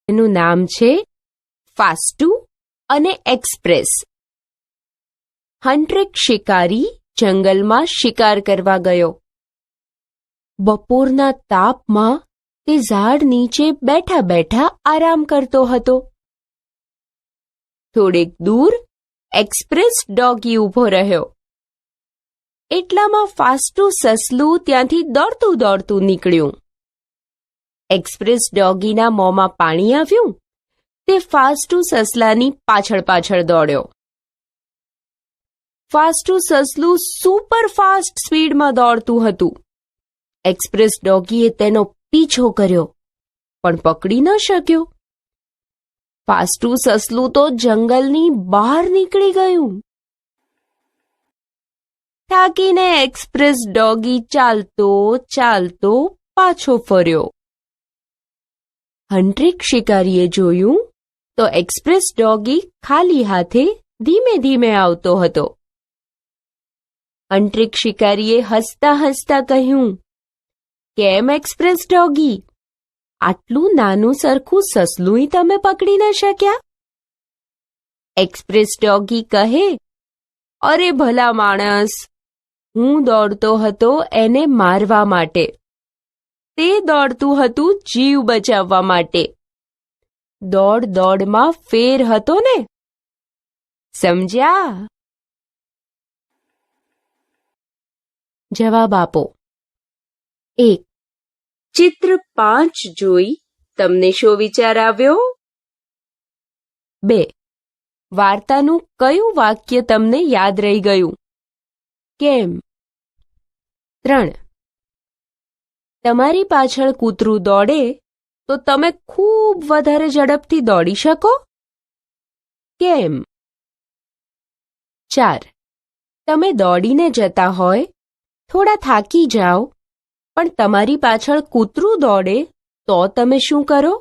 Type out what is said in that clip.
એનું નામ છે ફાસ્ટુ અને એક્સપ્રેસ. હન્ટ્રિક શિકારી જંગલમાં શિકાર કરવા ગયો. બપોરના તાપમાં તે ઝાડ નીચે બેઠા બેઠા આરામ કરતો હતો. થોડેક દૂર એક્સપ્રેસ ડોગી ઊભો રહ્યો. એટલામાં ફાસ્ટુ સસલું ત્યાંથી દોડતું દોડતું નીકળ્યું. એક્સપ્રેસ ડોગીના મોંમાં પાણી આવ્યું. તે ફાસ્ટુ સસલાની પાછળ પાછળ દોડ્યો. ફાસ્ટુ સસલું સુપર ફાસ્ટ સ્પીડમાં દોડતું હતું. એક્સપ્રેસ ડોગીએ તેનો પીછો કર્યો પણ પકડી ન શક્યો. ફાસ્ટુ સસલું તો જંગલની બહાર નીકળી ગયું. થાકીને એક્સપ્રેસ ડોગી ચાલતો ચાલતો પાછો ફર્યો. હન્ટ્રિક શિકારીએ જોયું તો એક્સપ્રેસ ડોગી ખાલી હાથે ધીમે ધીમે આવતો હતો. હન્ટ્રિક શિકારીએ હસતા હસતા કહ્યું, કેમ એક્સપ્રેસ ડોગી, આટલું નાનું સરખું સસલુંય તમે પકડી ન શક્યા? એક્સપ્રેસ ડોગી કહે, અરે ભલા માણસ, હું દોડતો હતો એને મારવા માટે. તે દોડતું હતું જીવ બચાવવા માટે. દોડ દોડમાં ફેર હતો ને, સમજ્યા? જવાબ આપો. 1. ચિત્ર 5 જોઈ તમને શો વિચાર આવ્યો? 2. વાર્તાનું કયું વાક્ય તમને યાદ રહી ગયું? કેમ? 3. તમારી પાછળ કૂતરું દોડે તો તમે ખૂબ વધારે ઝડપથી દોડી શકો? કેમ? 4. તમે દોડીને જતા હોય, થોડા થાકી જાઓ, પણ તમારી પાછળ કૂતરું દોડે તો તમે શું કરો?